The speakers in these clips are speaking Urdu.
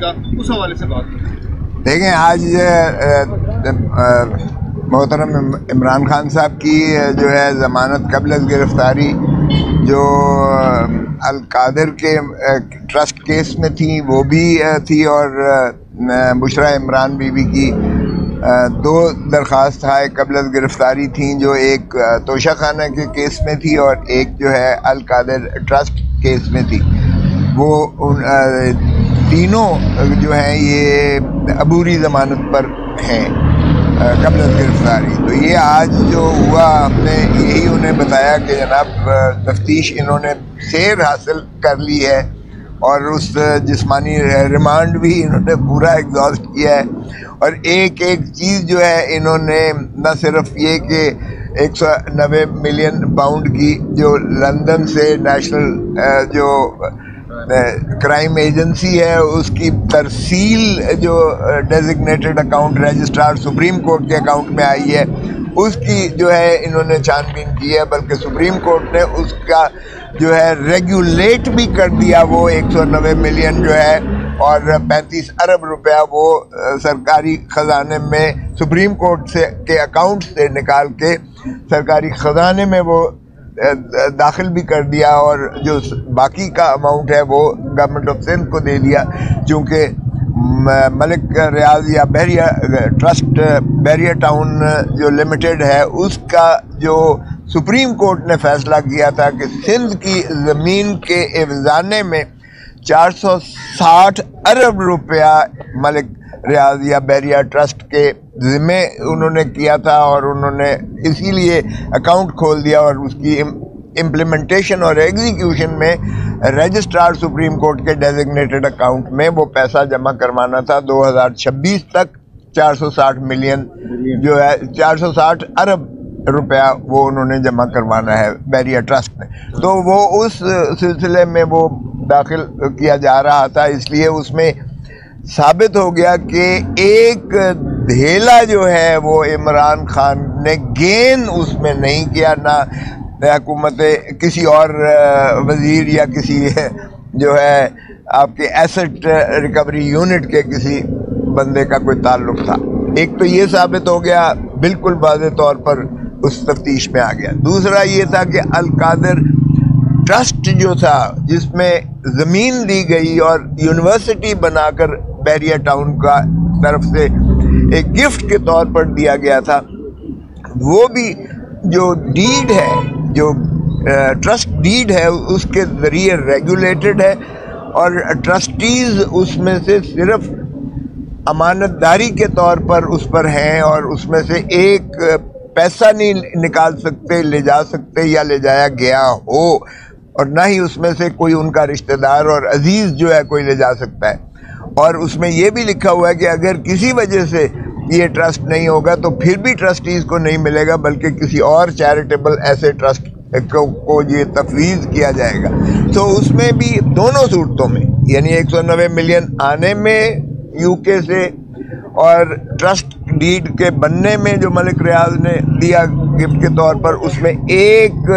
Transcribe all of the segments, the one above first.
کا، اس حوالے سے بات کریں۔ دیکھیں آج محترم عمران خان صاحب کی جو ہے ضمانت قبل از گرفتاری جو القادر کے ٹرسٹ کیس میں تھی وہ بھی تھی، اور بشرا عمران بی بی کی دو درخواست ہے قبل از گرفتاری تھیں، جو ایک توشہ خانہ کے کیس میں تھی اور ایک جو ہے القادر ٹرسٹ کیس میں تھی۔ وہ تینوں جو ہیں یہ عبوری ضمانت پر ہیں قبل از گرفتاری۔ تو یہ آج جو ہوا ہم نے یہی انہیں بتایا کہ جناب تفتیش انہوں نے سیر حاصل کر لی ہے اور اس جسمانی ریمانڈ بھی انہوں نے پورا ایگزاسٹ کیا ہے، اور ایک ایک چیز جو ہے انہوں نے نہ صرف یہ کہ 190 ملین پاؤنڈ کی جو لندن سے نیشنل جو کرائم ایجنسی ہے اس کی ترسیل جو designated account registrar supreme court کے اکاؤنٹ میں آئی ہے اس کی جو ہے انہوں نے چھان بین کی ہے، بلکہ سپریم کورٹ نے اس کا جو ہے ریگولیٹ بھی کر دیا، وہ 190 ملین جو ہے اور 35 ارب روپیہ وہ سرکاری خزانے میں سپریم کورٹ سے کے اکاؤنٹ سے نکال کے سرکاری خزانے میں وہ داخل بھی کر دیا، اور جو باقی کا اماؤنٹ ہے وہ گورنمنٹ آف سندھ کو دے دیا، چونکہ ملک ریاض یا بحریہ ٹرسٹ بحریہ ٹاؤن جو لمیٹڈ ہے اس کا جو سپریم کورٹ نے فیصلہ کیا تھا کہ سندھ کی زمین کے افزانے میں 460 ارب روپیہ ملک ریاض یا بحریہ ٹرسٹ کے ذمے انہوں نے کیا تھا، اور انہوں نے اسی لیے اکاؤنٹ کھول دیا، اور اس کی امپلیمنٹیشن اور ایگزیکیوشن میں رجسٹرار سپریم کورٹ کے ڈیزگنیٹڈ اکاؤنٹ میں وہ پیسہ جمع کروانا تھا 2026 تک 460 ملین جو ہے 460 ارب روپیہ وہ انہوں نے جمع کروانا ہے بحریہ ٹرسٹ میں۔ تو وہ اس سلسلے میں وہ داخل کیا جا رہا تھا، اس لیے اس میں ثابت ہو گیا کہ ایک دھیلا جو ہے وہ عمران خان نے گین اس میں نہیں کیا، نہ حکومت کسی اور وزیر یا کسی جو ہے آپ کے ایسٹ ریکوری یونٹ کے کسی بندے کا کوئی تعلق تھا۔ ایک تو یہ ثابت ہو گیا بالکل واضح طور پر اس تفتیش میں آ گیا۔ دوسرا یہ تھا کہ القادر ٹرسٹ جو تھا جس میں زمین دی گئی اور یونیورسٹی بنا کر بحریہ ٹاؤن کا طرف سے ایک گفٹ کے طور پر دیا گیا تھا، وہ بھی جو ڈیڈ ہے جو ٹرسٹ ڈیڈ ہے اس کے ذریعے ریگولیٹڈ ہے، اور ٹرسٹیز اس میں سے صرف امانت داری کے طور پر اس پر ہیں، اور اس میں سے ایک پیسہ نہیں نکال سکتے، لے جا سکتے یا لے جایا گیا ہو، اور نہ ہی اس میں سے کوئی ان کا رشتہ دار اور عزیز جو ہے کوئی لے جا سکتا ہے۔ اور اس میں یہ بھی لکھا ہوا ہے کہ اگر کسی وجہ سے یہ ٹرسٹ نہیں ہوگا تو پھر بھی ٹرسٹیز کو نہیں ملے گا، بلکہ کسی اور چیریٹیبل ایسے ٹرسٹ کو یہ تفویض کیا جائے گا۔ تو اس میں بھی دونوں صورتوں میں یعنی 190 ملین آنے میں یو کے سے اور ٹرسٹ ڈیڈ کے بننے میں جو ملک ریاض نے دیا گفٹ کے طور پر، اس میں ایک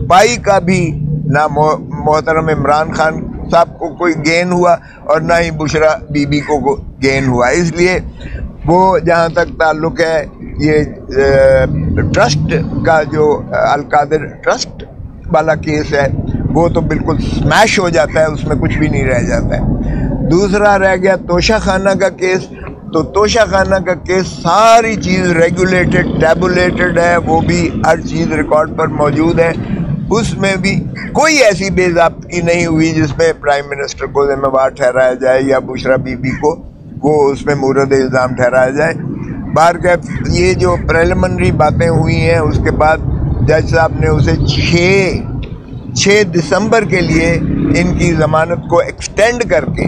پائی کا بھی نہ محترم عمران خان صاحب کو کوئی گین ہوا اور نہ ہی بشرا بی بی کو گین ہوا۔ اس لیے وہ جہاں تک تعلق ہے یہ ٹرسٹ کا جو القادر ٹرسٹ والا کیس ہے وہ تو بالکل سمیش ہو جاتا ہے، اس میں کچھ بھی نہیں رہ جاتا ہے۔ دوسرا رہ گیا توشہ خانہ کا کیس، تو توشہ خانہ کا کیس ساری چیز ریگولیٹڈ ٹیبولیٹڈ ہے، وہ بھی ہر چیز ریکارڈ پر موجود ہے، اس میں بھی کوئی ایسی بے ضابطگی نہیں ہوئی جس میں پرائم منسٹر کو ذمہ وار ٹھہرایا جائے یا بشرا بی بی کو وہ اس میں مورد الزام ٹھہرایا جائے۔ بہرکیف یہ جو پریلیمنری باتیں ہوئی ہیں اس کے بعد جج صاحب نے اسے 6 دسمبر کے لیے ان کی ضمانت کو ایکسٹینڈ کر کے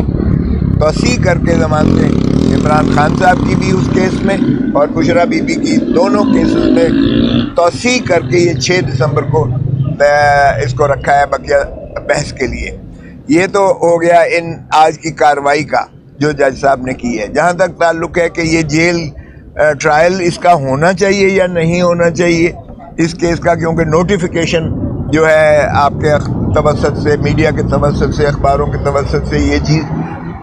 توسیع کر کے ضمانتیں عمران خان صاحب کی بھی اس کیس میں اور بشرا بی بی کی دونوں کیسز میں توسیع کر کے یہ 6 دسمبر کو اس کو رکھا ہے بقیہ بحث کے لیے۔ یہ تو ہو گیا ان آج کی کارروائی کا جو جج صاحب نے کی ہے۔ جہاں تک تعلق ہے کہ یہ جیل ٹرائل اس کا ہونا چاہیے یا نہیں ہونا چاہیے اس کیس کا، کیونکہ نوٹیفیکیشن جو ہے آپ کے توسط سے میڈیا کے توسط سے اخباروں کے توسط سے یہ چیز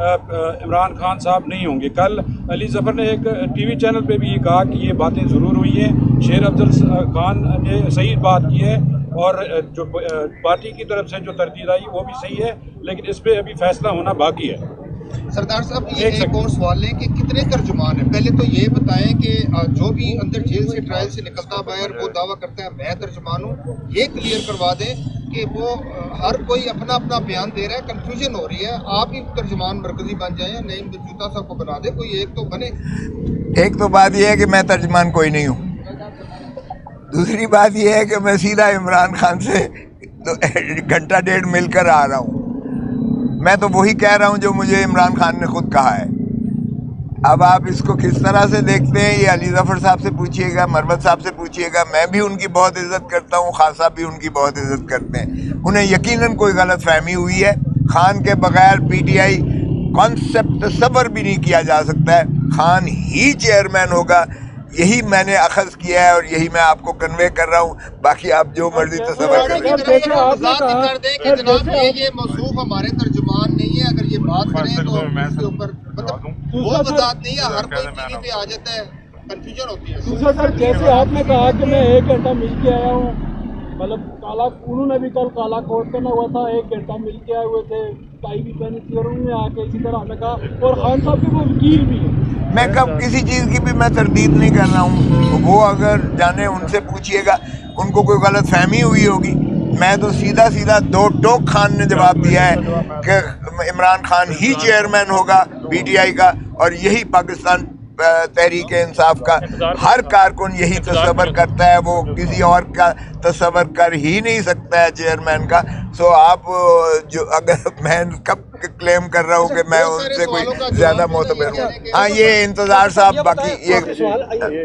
عمران خان صاحب نہیں ہوں گے. کل علی ظفر نے ایک ٹی وی چینل پہ بھی یہ کہا کہ یہ باتیں ضرور ہوئی ہیں, شیر افضل خان نے صحیح بات کی ہے, اور جو پارٹی کی طرف سے جو تردید آئی وہ بھی صحیح ہے, لیکن اس پہ ابھی فیصلہ ہونا باقی ہے. سردار صاحب یہ ایک اور سوال لیں کہ کتنے ترجمان ہیں؟ پہلے تو یہ بتائیں کہ جو بھی اندر جیل سے ٹرائل سے نکلتا باہر وہ دعویٰ کرتا ہے میں ترجمان ہوں, یہ کلیئر کروا دیں کہ وہ ہر کوئی اپنا اپنا بیان دے رہا ہے, کنفیوژن ہو رہی ہے. آپ ہی ترجمان مرکزی بن جائیں یا نعیم بلوچ صاحب کو بنا دیں, کوئی ایک تو بنے. ایک تو بات یہ ہے کہ میں ترجمان کوئی نہیں ہوں. دوسری بات یہ ہے کہ میں سیدھا عمران خان سے گھنٹہ ڈیڑھ مل کر آ رہا ہوں. میں تو وہی کہہ رہا ہوں جو مجھے عمران خان نے خود کہا ہے. اب آپ اس کو کس طرح سے دیکھتے ہیں یہ علی ظفر صاحب سے پوچھیے گا, مروت صاحب سے پوچھیے گا. میں بھی ان کی بہت عزت کرتا ہوں, خان صاحب بھی ان کی بہت عزت کرتے ہیں. انہیں یقیناً کوئی غلط فہمی ہوئی ہے. خان کے بغیر پی ٹی آئی کانسیپٹ تصور بھی نہیں کیا جا سکتا ہے. خان ہی چیئرمین ہوگا, یہی میں نے اخذ کیا ہے اور یہی میں آپ کو کنوے کر رہا ہوں. باقی آپ جو مرضی تصور کر دیں کہ جناب یہ موصوف ہمارے ترجمان نہیں ہے. اگر یہ بات کریں تو اس کے اوپر مطلب وہ وضاحت نہیں ہے, ہر کوئی ٹی وی پہ آ جاتا ہے, کنفیوژن ہوتی ہے. دوسرا سر جیسے آپ نے کہا کہ میں 1 گھنٹہ مل کے آیا ہوں, مطلب کالا انہوں نے بھی کل کالا کوٹ کرنا ہوا تھا, 1 گھنٹہ مل کے آئے ہوئے تھے, ٹائی بھی پہنی تھی, اور انہوں نے آ کے اسی طرح ہمیں کہا, اور خان صاحب کے وہ وکیل بھی ہیں. میں کب کسی چیز کی بھی میں تردید نہیں کر رہا ہوں. وہ اگر جانے ان سے پوچھیے گا, ان کو کوئی غلط فہمی ہوئی ہوگی. میں تو سیدھا دو ٹوک خان نے جواب دیا ہے کہ عمران خان ہی چیئرمین ہوگا پی ٹی آئی کا, اور یہی پاکستان تحریک انصاف کا ہر کارکن یہی تصور کرتا ہے, وہ کسی اور کا تصور کر ہی نہیں سکتا ہے چیئرمین کا. سو آپ جو اگر میں کب کلیم کر رہا ہوں کہ میں ان سے کوئی زیادہ معتبر ہوں. ہاں یہ انتظار صاحب, باقی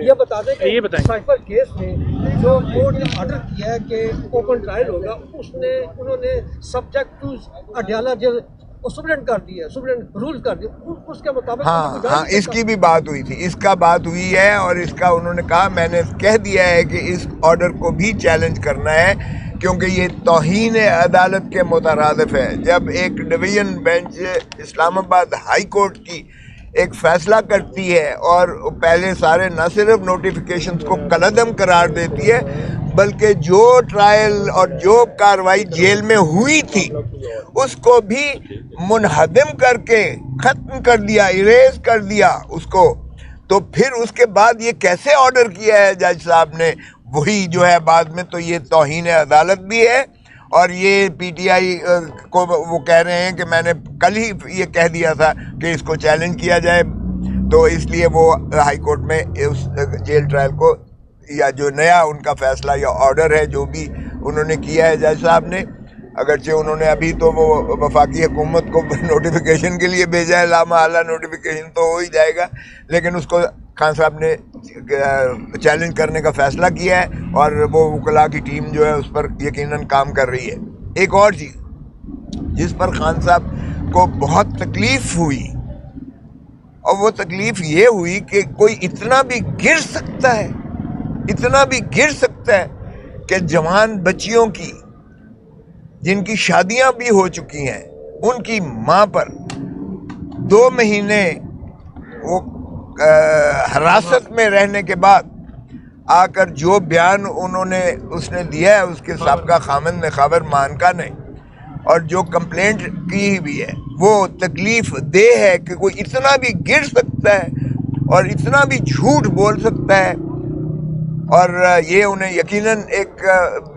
یہ بتا دیں کہ سائفر کیس میں جو کورٹ نے آرڈر کیا ہے کہ اوپن ٹرائل ہوگا, انہوں نے سبجیکٹ ٹو اڈیالہ جیل سپرنٹ کر دیا, سپرنٹ رول کر دیا, اس کے مطابق. ہاں اس کی بھی بات ہوئی تھی, اس کا بات ہوئی ہے, اور اس کا انہوں نے کہا میں نے کہہ دیا ہے کہ اس آرڈر کو بھی چیلنج کرنا ہے کیونکہ یہ توہین عدالت کے مترادف ہے. جب ایک ڈویژن بینچ اسلام آباد ہائی کورٹ کی ایک فیصلہ کرتی ہے اور پہلے سارے نہ صرف نوٹیفیکیشنز کو کالعدم قرار دیتی ہے بلکہ جو ٹرائل اور جو کاروائی جیل میں ہوئی تھی اس کو بھی منہدم کر کے ختم کر دیا, اریز کر دیا اس کو, تو پھر اس کے بعد یہ کیسے آرڈر کیا ہے جج صاحب نے, وہی جو ہے بعد میں تو یہ توہین عدالت بھی ہے. اور یہ پی ٹی آئی کو وہ کہہ رہے ہیں کہ میں نے کل ہی یہ کہہ دیا تھا کہ اس کو چیلنج کیا جائے, تو اس لیے وہ ہائی کورٹ میں اس جیل ٹرائل کو یا جو نیا ان کا فیصلہ یا آرڈر ہے جو بھی انہوں نے کیا ہے جج صاحب نے, اگرچہ انہوں نے ابھی تو وہ وفاقی حکومت کو نوٹیفیکیشن کے لیے بھیجا ہے, لامحالہ نوٹیفیکیشن تو ہو ہی جائے گا, لیکن اس کو خان صاحب نے چیلنج کرنے کا فیصلہ کیا ہے اور وہ وکلاء کی ٹیم جو ہے اس پر یقیناً کام کر رہی ہے. ایک اور چیز جس پر خان صاحب کو بہت تکلیف ہوئی, اور وہ تکلیف یہ ہوئی کہ کوئی اتنا بھی گر سکتا ہے, اتنا بھی گر سکتا ہے کہ جوان بچیوں کی جن کی شادیاں بھی ہو چکی ہیں ان کی ماں پر 2 مہینے وہ حراست میں رہنے کے بعد آ کر جو بیان اس نے دیا ہے اس کے سابقہ خامند نے خبر مانکا نے, اور جو کمپلینٹ کی بھی ہے وہ تکلیف دہ ہے کہ کوئی اتنا بھی گر سکتا ہے اور اتنا بھی جھوٹ بول سکتا ہے. اور یہ انہیں یقیناً ایک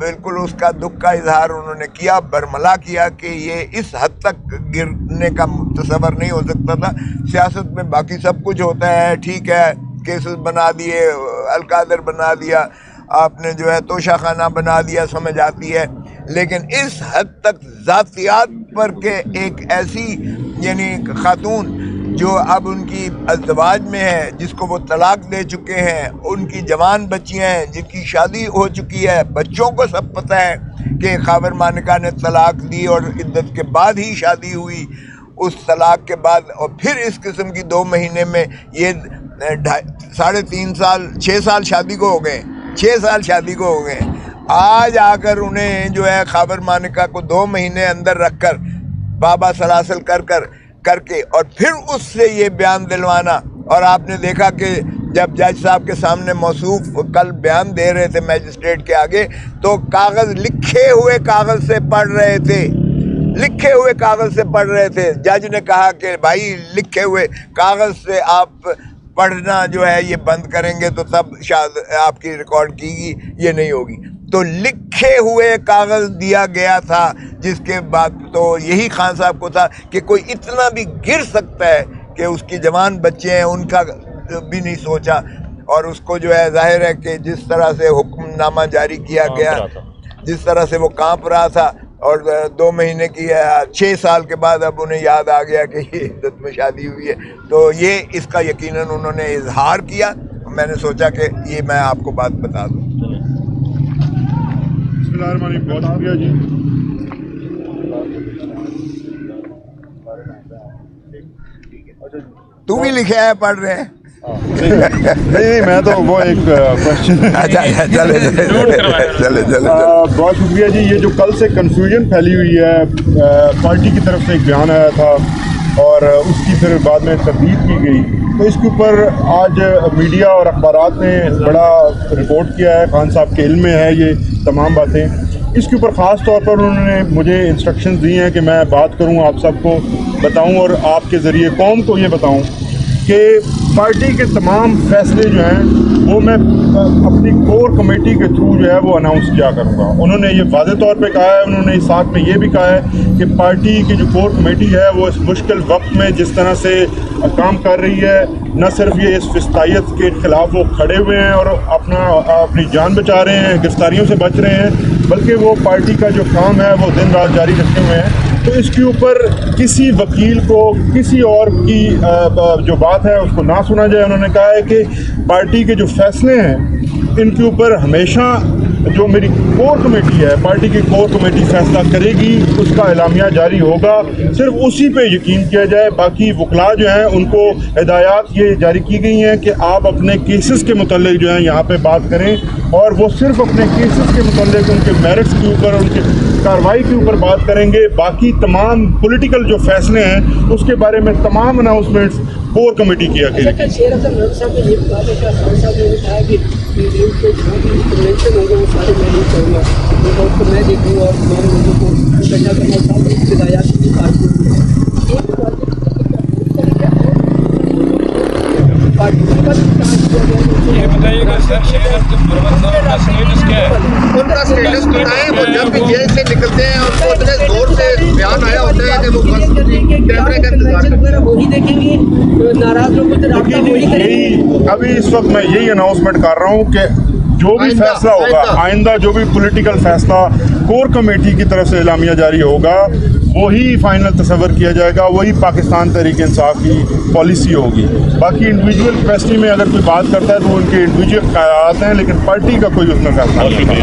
بالکل اس کا دکھ کا اظہار انہوں نے کیا, برملا کیا کہ یہ اس حد تک گرنے کا تصور نہیں ہو سکتا تھا. سیاست میں باقی سب کچھ ہوتا ہے, ٹھیک ہے, کیسز بنا دیے, القادر بنا دیا, آپ نے جو ہے توشہ خانہ بنا دیا, سمجھ آتی ہے, لیکن اس حد تک ذاتیات پر کہ ایک ایسی یعنی خاتون جو اب ان کی ازدواج میں ہے, جس کو وہ طلاق دے چکے ہیں, ان کی جوان بچیاں ہیں جن کی شادی ہو چکی ہے, بچوں کو سب پتہ ہے کہ خاور مانکا نے طلاق دی اور عدت کے بعد ہی شادی ہوئی, اس طلاق کے بعد, اور پھر اس قسم کی 2 مہینے میں یہ 3.5 سال 6 سال شادی کو ہو گئے, 6 سال شادی کو ہو گئے. آج آ کر انہیں جو ہے خاور مانکا کو 2 مہینے اندر رکھ کر بابا سلاسل کر کر کے اور پھر اس سے یہ بیان دلوانا. اور آپ نے دیکھا کہ جب جج صاحب کے سامنے موصوف کل بیان دے رہے تھے میجسٹریٹ کے آگے تو کاغذ لکھے ہوئے کاغذ سے پڑھ رہے تھے, لکھے ہوئے کاغذ سے پڑھ رہے تھے. جج نے کہا کہ بھائی لکھے ہوئے کاغذ سے آپ پڑھنا جو ہے یہ بند کریں گے تو تب شاید آپ کی ریکارڈ کی گی, یہ نہیں ہوگی. تو لکھے ہوئے کاغذ دیا گیا تھا, جس کے بعد تو یہی خان صاحب کو تھا کہ کوئی اتنا بھی گر سکتا ہے کہ اس کی جوان بچے ہیں ان کا بھی نہیں سوچا. اور اس کو جو ہے ظاہر ہے کہ جس طرح سے حکم نامہ جاری کیا گیا, جس طرح سے وہ کانپ رہا تھا, اور 2 مہینے کی 6 سال کے بعد اب انہیں یاد آ گیا کہ یہ عدت میں شادی ہوئی ہے, تو یہ اس کا یقیناً انہوں نے اظہار کیا. میں نے سوچا کہ یہ میں آپ کو بات بتا دوں. بہت شکریہ جی. تو بھی لکھے ہیں, پڑھ رہے ہیں؟ نہیں میں تو وہ ایک کوشچن. بہت شکریہ جی. یہ جو کل سے کنفیوژن پھیلی ہوئی ہے, پارٹی کی طرف سے ایک بیان آیا تھا اور اس کی پھر بعد میں تردید کی گئی, تو اس کے اوپر آج میڈیا اور اخبارات نے بڑا رپورٹ کیا ہے. خان صاحب کے علم میں ہے یہ تمام باتیں. اس کے اوپر خاص طور پر انہوں نے مجھے انسٹرکشنز دی ہیں کہ میں بات کروں, آپ سب کو بتاؤں اور آپ کے ذریعے قوم کو یہ بتاؤں کہ پارٹی کے تمام فیصلے جو ہیں وہ میں اپنی کور کمیٹی کے تھرو جو ہے وہ اناؤنس کیا کروں گا. انہوں نے یہ واضح طور پہ کہا ہے. انہوں نے ساتھ میں یہ بھی کہا ہے کہ پارٹی کی جو کور کمیٹی ہے وہ اس مشکل وقت میں جس طرح سے کام کر رہی ہے, نہ صرف یہ اس فسطائیت کے خلاف وہ کھڑے ہوئے ہیں اور اپنی جان بچا رہے ہیں, گرفتاریوں سے بچ رہے ہیں, بلکہ وہ پارٹی کا جو کام ہے وہ دن رات جاری رکھے ہوئے ہیں. تو اس کے اوپر کسی وکیل کو کسی اور کی جو بات ہے اس کو نہ سنا جائے. انہوں نے کہا ہے کہ پارٹی کے جو فیصلے ہیں ان کے اوپر ہمیشہ جو میری کور کمیٹی ہے, پارٹی کی کور کمیٹی فیصلہ کرے گی, اس کا اعلامیہ جاری ہوگا, صرف اسی پہ یقین کیا جائے. باقی وکلاء جو ہیں ان کو ہدایات یہ جاری کی گئی ہیں کہ آپ اپنے کیسز کے متعلق جو ہیں یہاں پہ بات کریں, اور وہ صرف اپنے کیسز کے متعلق ان کے میرٹس کے اوپر, ان کی کارروائی کے اوپر بات کریں گے. باقی تمام پولیٹیکل جو فیصلے ہیں اس کے بارے میں تمام اناؤنسمنٹس کور کمیٹی کیا گئی. یہ بتائیے گا سر شہر کا اسٹیٹس کیا ہے؟ ان کا اسٹیٹس بتائیں. وہ جب بھی جیل سے نکلتے ہیں اور وہ اتنے زور سے بیان آیا ہوتا ہے کہ وہ بس کیمرے کا انتظار کرتے. ابھی اس وقت میں یہی اناؤنسمنٹ کر رہا ہوں کہ جو بھی فیصلہ ہوگا آئندہ, جو بھی پولیٹیکل فیصلہ کور کمیٹی کی طرف سے اعلامیہ جاری ہوگا وہی فائنل تصور کیا جائے گا, وہی پاکستان تحریک انصاف کی پالیسی ہوگی. باقی انڈیویجول کیپیسٹی میں اگر کوئی بات کرتا ہے تو ان کے انڈیویجول خیالات ہیں, لیکن پارٹی کا کوئی اس میں فیصلہ نہیں ہے.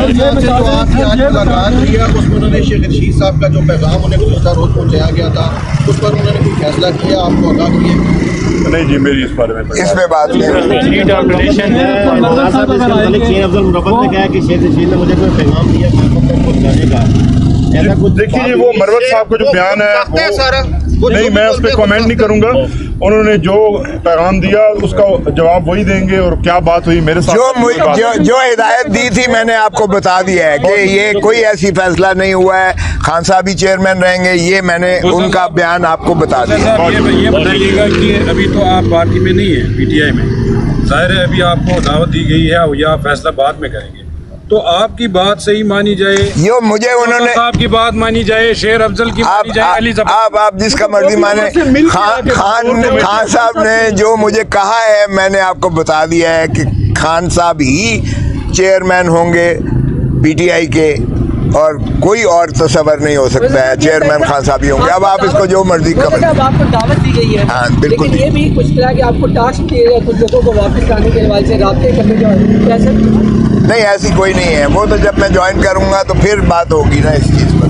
انہوں نے شیخ رشید صاحب کا جو پیغام انہیں گزشتہ روز پہنچایا گیا تھا اس پر انہوں نے کوئی فیصلہ کیا, آپ کو آگاہ کیا؟ نہیں جی, میری اس بارے میں اس میں بات نہیں. دیکھیے وہ مروت صاحب کا جو بیان ہے نہیں, میں اس پہ کامنٹ نہیں کروں گا. انہوں نے جو پیغام دیا اس کا جواب وہی دیں گے, اور کیا بات ہوئی میرے ساتھ جو ہدایت دی تھی میں نے آپ کو بتا دیا ہے کہ یہ کوئی ایسی فیصلہ نہیں ہوا ہے, خان صاحب ہی چیئرمین رہیں گے, یہ میں نے ان کا بیان آپ کو بتا دیا. یہ بتائیے گا کہ ابھی تو آپ پارٹی میں نہیں ہیں, پی ٹی آئی میں, ظاہر ہے ابھی آپ کو دعوت دی گئی ہے یا فیصلہ بعد میں کریں گے, تو آپ کی بات صحیح مانی جائے, یہ مجھے انہوں نے آپ کی بات مانی جائے, شیر افضل کی مانی جائے, علی آپ جس کا مرضی مانے. خان صاحب نے جو مجھے کہا ہے میں نے آپ کو بتا دیا ہے کہ خان صاحب ہی چیئرمین ہوں گے پی ٹی آئی کے, اور کوئی اور تصور نہیں ہو سکتا ہے, چیئرمین خان صاحب ہی ہوں گے. اب آپ اس کو جو مرضی کریں. اب آپ کو دعوت دی گئی ہے, ہاں بالکل. یہ بھی کچھ طرح کہ آپ کو ٹاسک دیے گئے کچھ لوگوں کو واپس آنے کے حوالے سے رابطے کرنے کے حوالے سے, نہیں ایسی کوئی نہیں ہے. وہ تو جب میں جوائن کروں گا تو پھر بات ہوگی نا اس چیز پر.